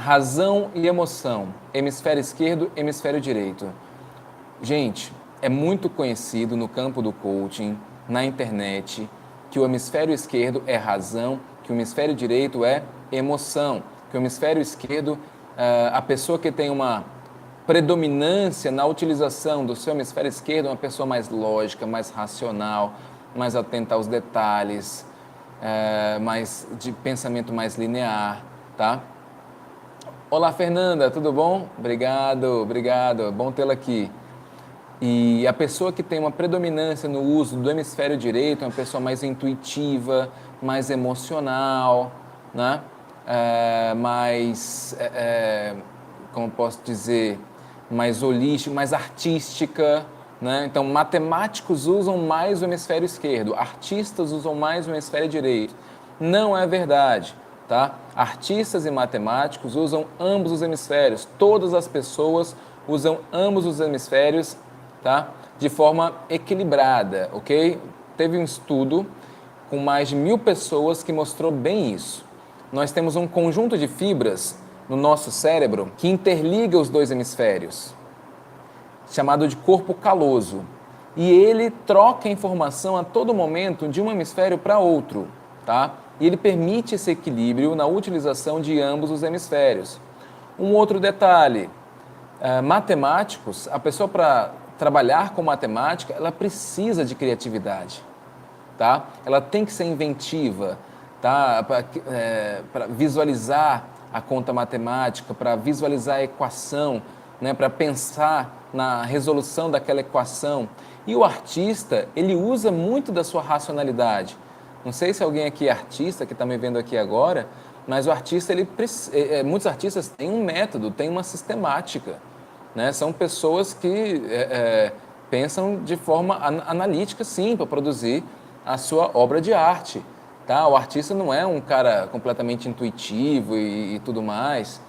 razão e emoção, hemisfério esquerdo, hemisfério direito. Gente, é muito conhecido no campo do coaching, na internet, que o hemisfério esquerdo é razão, que o hemisfério direito é emoção, que o hemisfério esquerdo, a pessoa que tem uma predominância na utilização do seu hemisfério esquerdo é uma pessoa mais lógica, mais racional, mais atenta aos detalhes, mais de pensamento mais linear, tá? Olá, Fernanda, tudo bom? Obrigado, bom tê-la aqui. E a pessoa que tem uma predominância no uso do hemisfério direito é uma pessoa mais intuitiva, mais emocional, né? Como posso dizer, mais holística, mais artística, né? Então, matemáticos usam mais o hemisfério esquerdo, artistas usam mais o hemisfério direito. Não é verdade, tá? Artistas e matemáticos usam ambos os hemisférios. Todas as pessoas usam ambos os hemisférios, tá? De forma equilibrada, ok? Teve um estudo com mais de 1.000 pessoas que mostrou bem isso. Nós temos um conjunto de fibras no nosso cérebro que interliga os dois hemisférios, chamado de corpo caloso. E ele troca informação a todo momento de um hemisfério para outro, tá? E ele permite esse equilíbrio na utilização de ambos os hemisférios. Um outro detalhe, matemáticos, a pessoa para trabalhar com matemática, ela precisa de criatividade, tá? Ela tem que ser inventiva, tá? Para visualizar a conta matemática, para visualizar a equação, né? Para pensar na resolução daquela equação. E o artista, ele usa muito da sua racionalidade. Não sei se alguém aqui é artista, que está me vendo aqui agora, mas o artista, muitos artistas têm um método, têm uma sistemática, né? São pessoas que pensam de forma analítica, sim, para produzir a sua obra de arte, tá? O artista não é um cara completamente intuitivo e tudo mais,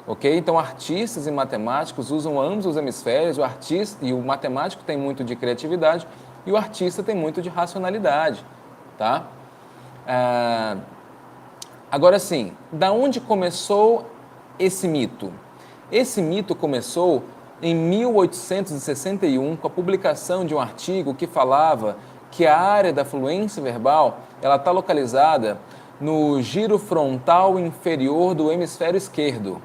ok? Então, artistas e matemáticos usam ambos os hemisférios, o artista e o matemático tem muito de criatividade e o artista tem muito de racionalidade, tá? Agora sim, da onde começou esse mito? Esse mito começou em 1861 com a publicação de um artigo que falava que a área da fluência verbal ela está localizada no giro frontal inferior do hemisfério esquerdo.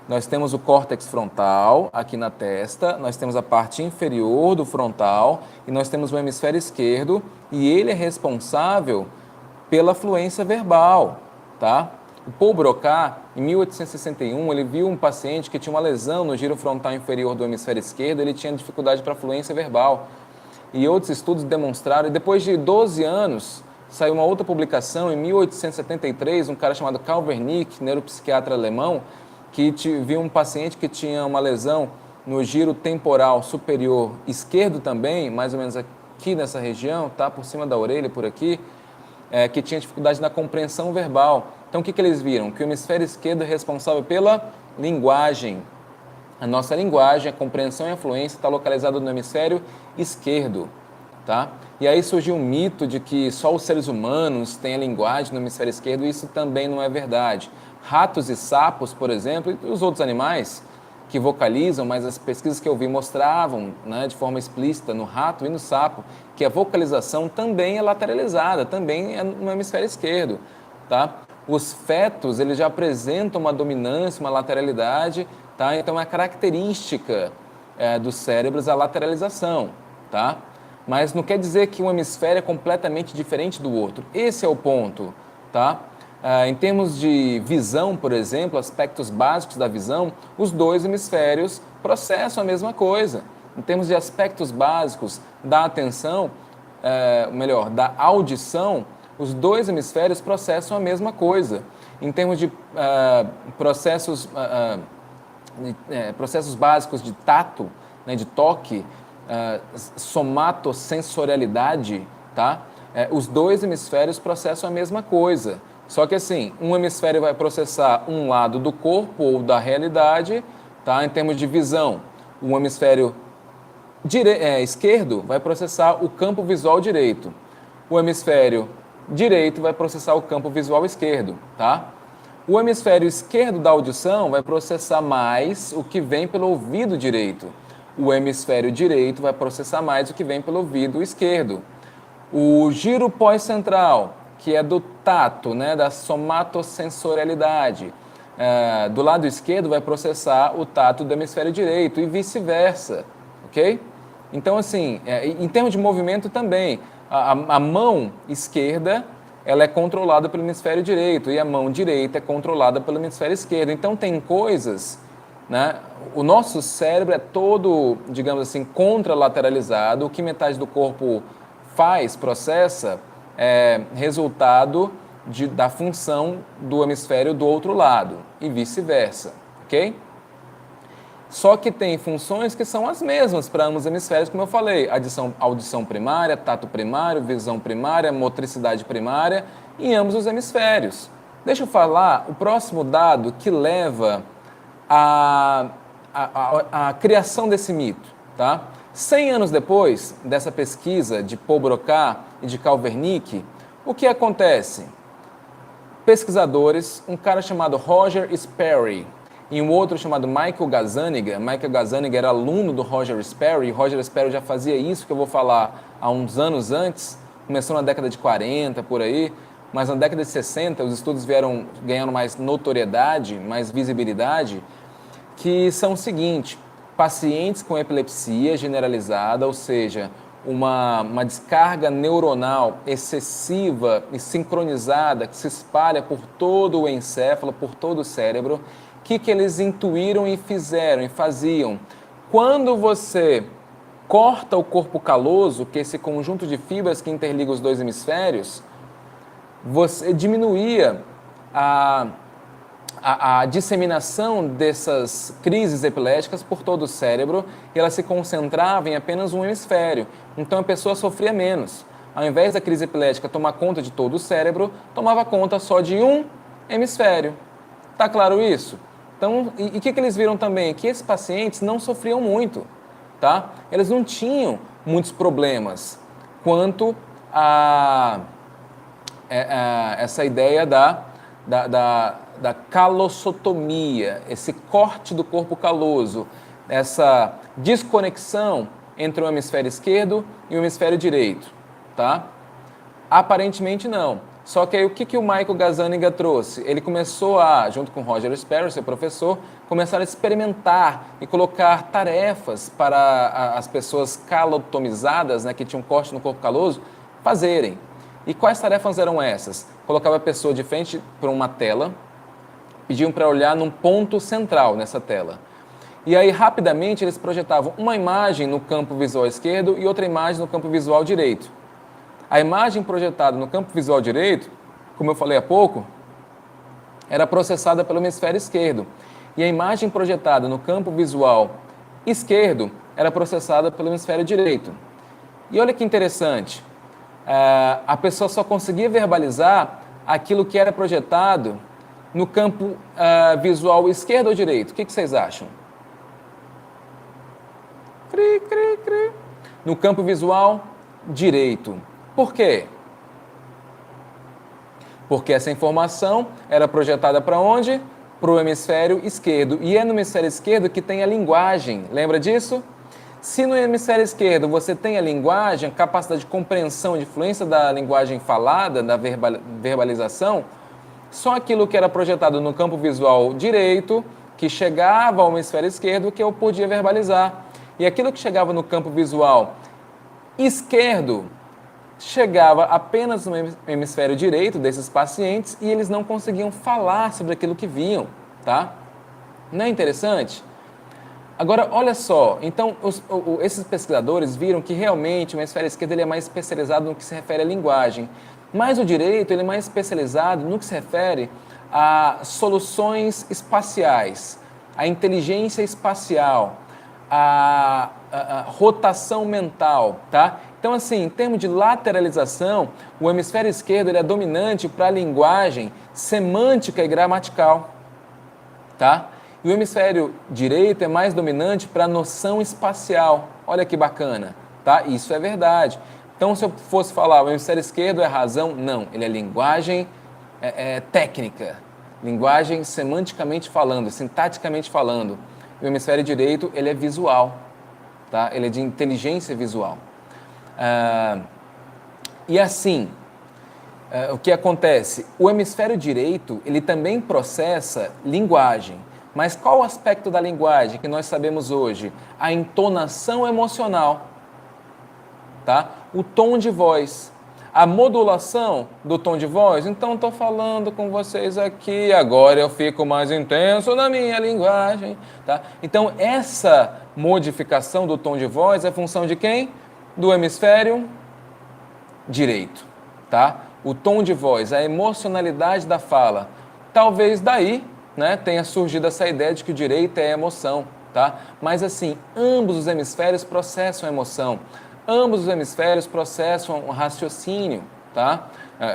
Nós temos o córtex frontal aqui na testa, nós temos a parte inferior do frontal e nós temos o hemisfério esquerdo e ele é responsável pela fluência verbal, tá? O Paul Broca, em 1861, ele viu um paciente que tinha uma lesão no giro frontal inferior do hemisfério esquerdo, ele tinha dificuldade para fluência verbal. E outros estudos demonstraram, e depois de 12 anos, saiu uma outra publicação, em 1873, um cara chamado Karl Wernicke, neuropsiquiatra alemão, que viu um paciente que tinha uma lesão no giro temporal superior esquerdo também, mais ou menos aqui nessa região, tá? Por cima da orelha, por aqui, que tinha dificuldade na compreensão verbal. Então, o que eles viram? Que o hemisfério esquerdo é responsável pela linguagem. A nossa linguagem, a compreensão e a fluência está localizada no hemisfério esquerdo, tá? E aí surgiu um mito de que só os seres humanos têm a linguagem no hemisfério esquerdo, e isso também não é verdade. Ratos e sapos, por exemplo, e os outros animais que vocalizam, mas as pesquisas que eu vi mostravam, né, de forma explícita no rato e no sapo, que a vocalização também é lateralizada, também é no hemisfério esquerdo, tá? Os fetos, eles já apresentam uma dominância, uma lateralidade, tá? Então, é característica dos cérebros a lateralização, tá? Mas não quer dizer que um hemisfério é completamente diferente do outro. Esse é o ponto, tá? Em termos de visão, por exemplo, aspectos básicos da visão, os dois hemisférios processam a mesma coisa. Em termos de aspectos básicos da atenção, da audição, os dois hemisférios processam a mesma coisa. Em termos de processos básicos de tato, né, de toque, somatosensorialidade, tá? Os dois hemisférios processam a mesma coisa. Só que assim, um hemisfério vai processar um lado do corpo ou da realidade, tá? Em termos de visão, o hemisfério esquerdo vai processar o campo visual direito. O hemisfério direito vai processar o campo visual esquerdo, tá? O hemisfério esquerdo da audição vai processar mais o que vem pelo ouvido direito. O hemisfério direito vai processar mais o que vem pelo ouvido esquerdo. O giro pós-central, que é do tato, né, da somatosensorialidade, do lado esquerdo vai processar o tato do hemisfério direito e vice-versa, ok? Então, assim, em termos de movimento também, a mão esquerda ela é controlada pelo hemisfério direito e a mão direita é controlada pelo hemisfério esquerdo. Então, tem coisas, né? O nosso cérebro é todo, digamos assim, contralateralizado. O que metade do corpo faz, processa, é resultado da função do hemisfério do outro lado e vice-versa, ok? Só que tem funções que são as mesmas para ambos os hemisférios, como eu falei, audição primária, tato primário, visão primária, motricidade primária, em ambos os hemisférios. Deixa eu falar o próximo dado que leva à criação desse mito, tá? 100 anos depois dessa pesquisa de Paul Broca e de Carl Wernicke, o que acontece? Pesquisadores, um cara chamado Roger Sperry e um outro chamado Michael Gazzaniga. Michael Gazzaniga era aluno do Roger Sperry, e Roger Sperry já fazia isso que eu vou falar há uns anos antes, começou na década de 40, por aí, mas na década de 60 os estudos vieram ganhando mais notoriedade, mais visibilidade, que são o seguinte: pacientes com epilepsia generalizada, ou seja, uma descarga neuronal excessiva e sincronizada que se espalha por todo o encéfalo, por todo o cérebro, que eles intuíram e fizeram e faziam? Quando você corta o corpo caloso, que é esse conjunto de fibras que interliga os dois hemisférios, você diminuía a disseminação dessas crises epiléticas por todo o cérebro e ela se concentrava em apenas um hemisfério. Então a pessoa sofria menos. Ao invés da crise epilética tomar conta de todo o cérebro, tomava conta só de um hemisfério. Tá claro isso? Então, e o que eles viram também? Que esses pacientes não sofriam muito, tá? Eles não tinham muitos problemas quanto a essa ideia da calossotomia, esse corte do corpo caloso, essa desconexão entre o hemisfério esquerdo e o hemisfério direito, tá? Aparentemente não. Só que aí o que o Michael Gazzaniga trouxe? Ele começou junto com o Roger Sperry, seu professor, começaram a experimentar e colocar tarefas para as pessoas calotomizadas, né, que tinham corte no corpo caloso, fazerem. E quais tarefas eram essas? Colocava a pessoa de frente para uma tela, pediam para olhar num ponto central nessa tela. E aí, rapidamente, eles projetavam uma imagem no campo visual esquerdo e outra imagem no campo visual direito. A imagem projetada no campo visual direito, como eu falei há pouco, era processada pelo hemisfério esquerdo. E a imagem projetada no campo visual esquerdo era processada pelo hemisfério direito. E olha que interessante, a pessoa só conseguia verbalizar aquilo que era projetado no campo visual esquerdo ou direito. O que vocês acham? Cri, cri, cri. No campo visual direito. Por quê? Porque essa informação era projetada para onde? Para o hemisfério esquerdo. E é no hemisfério esquerdo que tem a linguagem. Lembra disso? Se no hemisfério esquerdo você tem a linguagem, a capacidade de compreensão, de influência da linguagem falada, da verbalização, só aquilo que era projetado no campo visual direito, que chegava ao hemisfério esquerdo, que eu podia verbalizar. E aquilo que chegava no campo visual esquerdo, chegava apenas no hemisfério direito desses pacientes e eles não conseguiam falar sobre aquilo que viam, tá? Não é interessante? Agora, olha só, então esses pesquisadores viram que realmente o hemisfério esquerdo ele é mais especializado no que se refere à linguagem, mas o direito ele é mais especializado no que se refere a soluções espaciais, a inteligência espacial, a rotação mental, tá? Então, assim, em termos de lateralização, o hemisfério esquerdo ele é dominante para a linguagem semântica e gramatical, tá? E o hemisfério direito é mais dominante para a noção espacial. Olha que bacana, tá? Isso é verdade. Então, se eu fosse falar o hemisfério esquerdo é razão, não. Ele é linguagem técnica, linguagem semanticamente falando, sintaticamente falando. E o hemisfério direito, ele é visual, tá? Ele é de inteligência visual. E assim, o que acontece? O hemisfério direito, ele também processa linguagem. Mas qual o aspecto da linguagem que nós sabemos hoje? A entonação emocional, tá? O tom de voz. A modulação do tom de voz. Então, estou falando com vocês aqui, agora eu fico mais intenso na minha linguagem, tá? Então, essa modificação do tom de voz é função de quem? Do hemisfério direito, tá? O tom de voz, a emocionalidade da fala. Talvez daí, né, tenha surgido essa ideia de que o direito é emoção, tá? Mas assim, ambos os hemisférios processam emoção. Ambos os hemisférios processam um raciocínio, tá?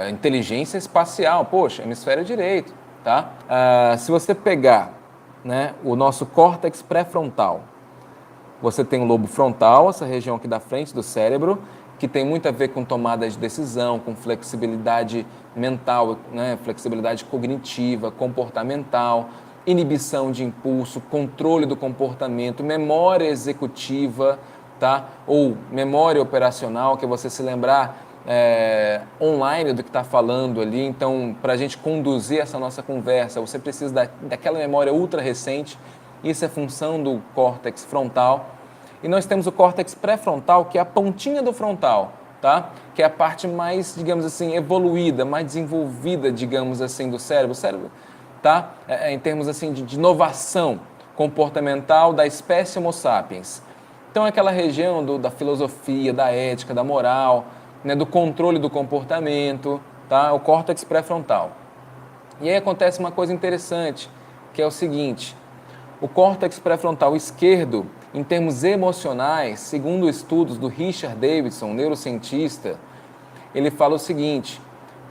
Inteligência espacial, poxa, hemisfério direito, tá? Se você pegar, né, o nosso córtex pré-frontal, você tem o lobo frontal, essa região aqui da frente do cérebro, que tem muito a ver com tomada de decisão, com flexibilidade mental, né? Flexibilidade cognitiva, comportamental, inibição de impulso, controle do comportamento, memória executiva, tá? Ou memória operacional, que é você se lembrar online do que está falando ali. Então, para a gente conduzir essa nossa conversa, você precisa daquela memória ultra recente. Isso é função do córtex frontal. E nós temos o córtex pré-frontal, que é a pontinha do frontal, tá? Que é a parte mais, digamos assim, evoluída, mais desenvolvida, digamos assim, do cérebro. O cérebro, tá? Em termos assim de inovação comportamental da espécie Homo sapiens. Então, é aquela região da filosofia, da ética, da moral, né, do controle do comportamento, tá? O córtex pré-frontal. E aí acontece uma coisa interessante, que é o seguinte: o córtex pré-frontal esquerdo, em termos emocionais, segundo estudos do Richard Davidson, neurocientista, ele fala o seguinte: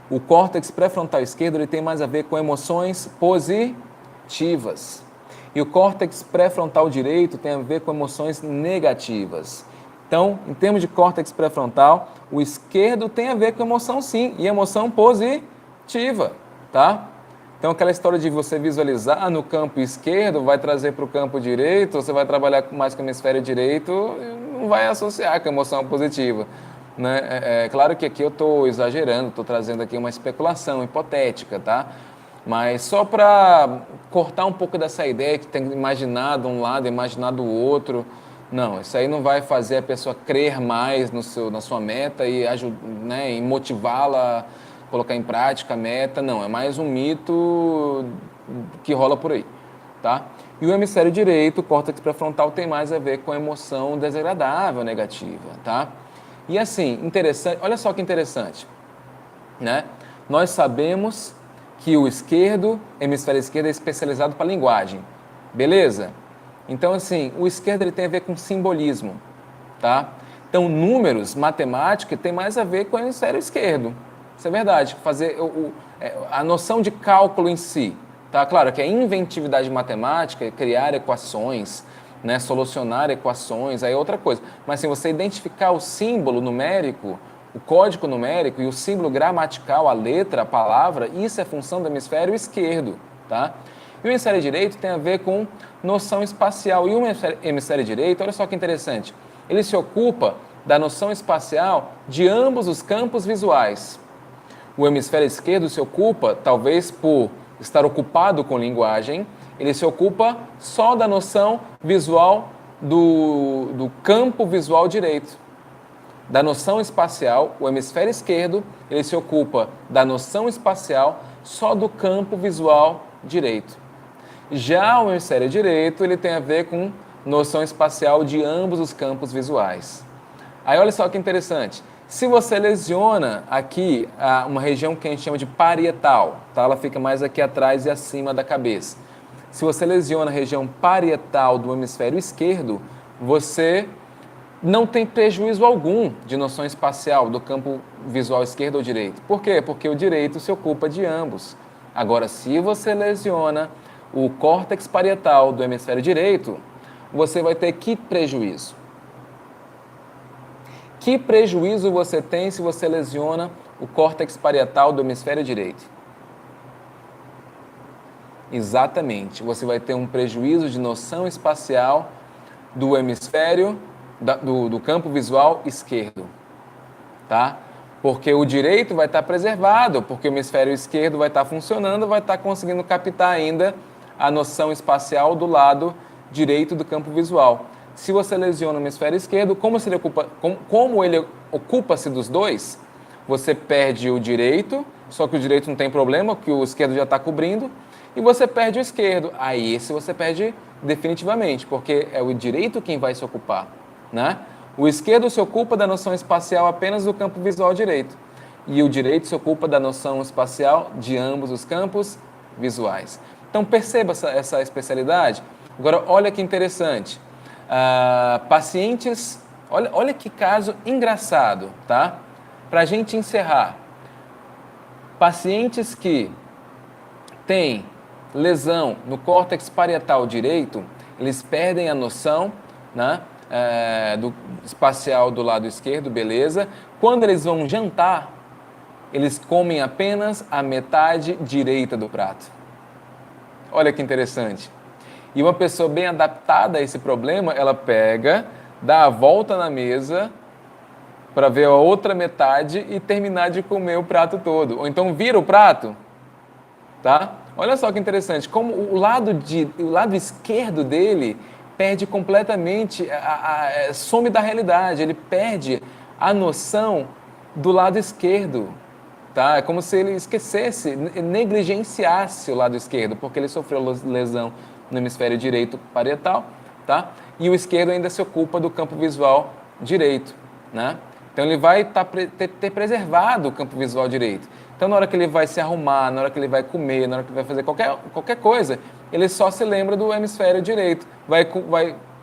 o córtex pré-frontal esquerdo ele tem mais a ver com emoções positivas. E o córtex pré-frontal direito tem a ver com emoções negativas. Então, em termos de córtex pré-frontal, o esquerdo tem a ver com emoção sim, e emoção positiva, tá? Então, aquela história de você visualizar no campo esquerdo vai trazer para o campo direito, você vai trabalhar mais com o hemisfério direito, não vai associar com a emoção positiva, né? Claro que aqui eu estou exagerando, estou trazendo aqui uma especulação hipotética, tá? Mas só para cortar um pouco dessa ideia que tem imaginado um lado, imaginado o outro. Não, isso aí não vai fazer a pessoa crer mais na sua meta e, né, e motivá-la a colocar em prática a meta. Não, é mais um mito que rola por aí, tá? E o hemisfério direito, o córtex pré-frontal, tem mais a ver com a emoção desagradável, negativa, tá? E assim, interessante, olha só que interessante, né? Nós sabemos que o hemisfério esquerdo é especializado para a linguagem, beleza? Então, assim, o esquerdo ele tem a ver com simbolismo, tá? Então, números, matemática, tem mais a ver com o hemisfério esquerdo. Isso é verdade. Fazer a noção de cálculo em si, tá? Claro que a inventividade matemática é criar equações, né? Solucionar equações, aí é outra coisa. Mas, assim, você identificar o símbolo numérico, o código numérico e o símbolo gramatical, a letra, a palavra, isso é função do hemisfério esquerdo, tá? E o hemisfério direito tem a ver com noção espacial. E o hemisfério direito, olha só que interessante, ele se ocupa da noção espacial de ambos os campos visuais. O hemisfério esquerdo se ocupa, talvez por estar ocupado com linguagem, ele se ocupa só da noção visual do campo visual direito. Da noção espacial, o hemisfério esquerdo, ele se ocupa da noção espacial só do campo visual direito. Já o hemisfério direito, ele tem a ver com noção espacial de ambos os campos visuais. Aí olha só que interessante, se você lesiona aqui uma região que a gente chama de parietal, tá? Ela fica mais aqui atrás e acima da cabeça. Se você lesiona a região parietal do hemisfério esquerdo, você não tem prejuízo algum de noção espacial do campo visual esquerdo ou direito. Por quê? Porque o direito se ocupa de ambos. Agora, se você lesiona o córtex parietal do hemisfério direito, você vai ter que prejuízo? Que prejuízo você tem se você lesiona o córtex parietal do hemisfério direito? Exatamente. Você vai ter um prejuízo de noção espacial do hemisfério, do campo visual esquerdo, tá? Porque o direito vai estar preservado, porque o hemisfério esquerdo vai estar funcionando, vai estar conseguindo captar ainda a noção espacial do lado direito do campo visual. Se você lesiona o hemisfério esquerdo, como ele ocupa-se dos dois, você perde o direito, só que o direito não tem problema, porque o esquerdo já está cobrindo, e você perde o esquerdo. Aí esse você perde definitivamente, porque é o direito quem vai se ocupar, né? O esquerdo se ocupa da noção espacial apenas do campo visual direito, e o direito se ocupa da noção espacial de ambos os campos visuais. Então perceba essa especialidade. Agora, olha que interessante. Pacientes, olha que caso engraçado, tá? Para a gente encerrar. Pacientes que têm lesão no córtex parietal direito, eles perdem a noção, né, do espacial do lado esquerdo, beleza? Quando eles vão jantar, eles comem apenas a metade direita do prato. Olha que interessante. E uma pessoa bem adaptada a esse problema, ela pega, dá a volta na mesa para ver a outra metade e terminar de comer o prato todo. Ou então vira o prato, tá? Olha só que interessante, como o lado esquerdo dele perde completamente, some da realidade, ele perde a noção do lado esquerdo, tá? É como se ele esquecesse, negligenciasse o lado esquerdo, porque ele sofreu lesão no hemisfério direito parietal, tá? E o esquerdo ainda se ocupa do campo visual direito, né? Então ele vai ter preservado o campo visual direito. Então na hora que ele vai se arrumar, na hora que ele vai comer, na hora que ele vai fazer qualquer coisa, ele só se lembra do hemisfério direito. Vai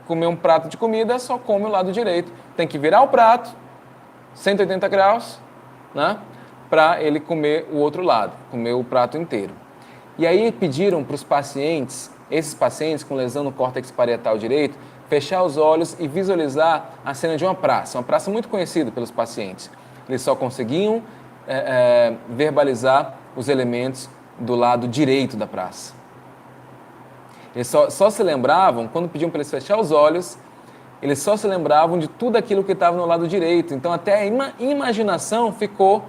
comer um prato de comida, só come o lado direito. Tem que virar o prato, 180 graus, né? Para ele comer o outro lado, comer o prato inteiro. E aí pediram para os pacientes, esses pacientes com lesão no córtex parietal direito, fechar os olhos e visualizar a cena de uma praça muito conhecida pelos pacientes. Eles só conseguiam verbalizar os elementos do lado direito da praça. Eles só se lembravam, quando pediam para eles fechar os olhos, eles só se lembravam de tudo aquilo que estava no lado direito. Então até a imaginação ficou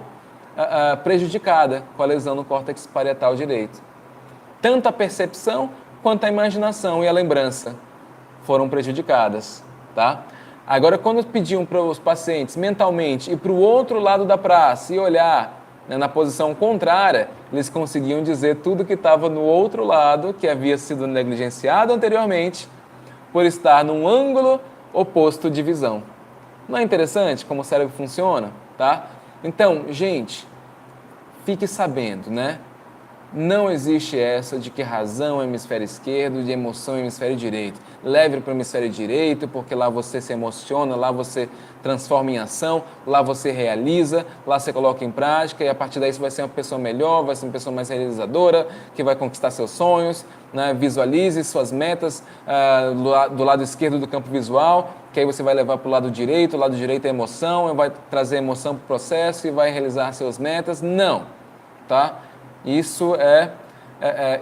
prejudicada com a lesão no córtex parietal direito. Tanto a percepção quanto a imaginação e a lembrança foram prejudicadas, tá? Agora, quando pediam para os pacientes mentalmente ir para o outro lado da praça e olhar, né, na posição contrária, eles conseguiam dizer tudo que estava no outro lado, que havia sido negligenciado anteriormente, por estar num ângulo oposto de visão. Não é interessante como o cérebro funciona, tá? Então, gente, fique sabendo, né? Não existe essa de que razão é hemisfério esquerdo, de emoção é hemisfério direito. Leve para o hemisfério direito, porque lá você se emociona, lá você transforma em ação, lá você realiza, lá você coloca em prática e a partir daí você vai ser uma pessoa melhor, vai ser uma pessoa mais realizadora, que vai conquistar seus sonhos, né? Visualize suas metas do lado esquerdo do campo visual, que aí você vai levar para o lado direito é emoção, vai trazer emoção para o processo e vai realizar suas metas. Não, tá? Isso é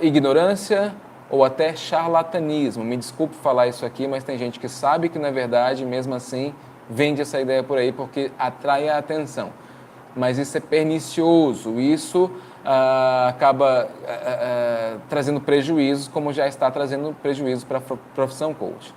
ignorância ou até charlatanismo. Me desculpe falar isso aqui, mas tem gente que sabe que não é verdade e mesmo assim vende essa ideia por aí porque atrai a atenção. Mas isso é pernicioso, isso acaba trazendo prejuízos, como já está trazendo prejuízos para a profissão coach.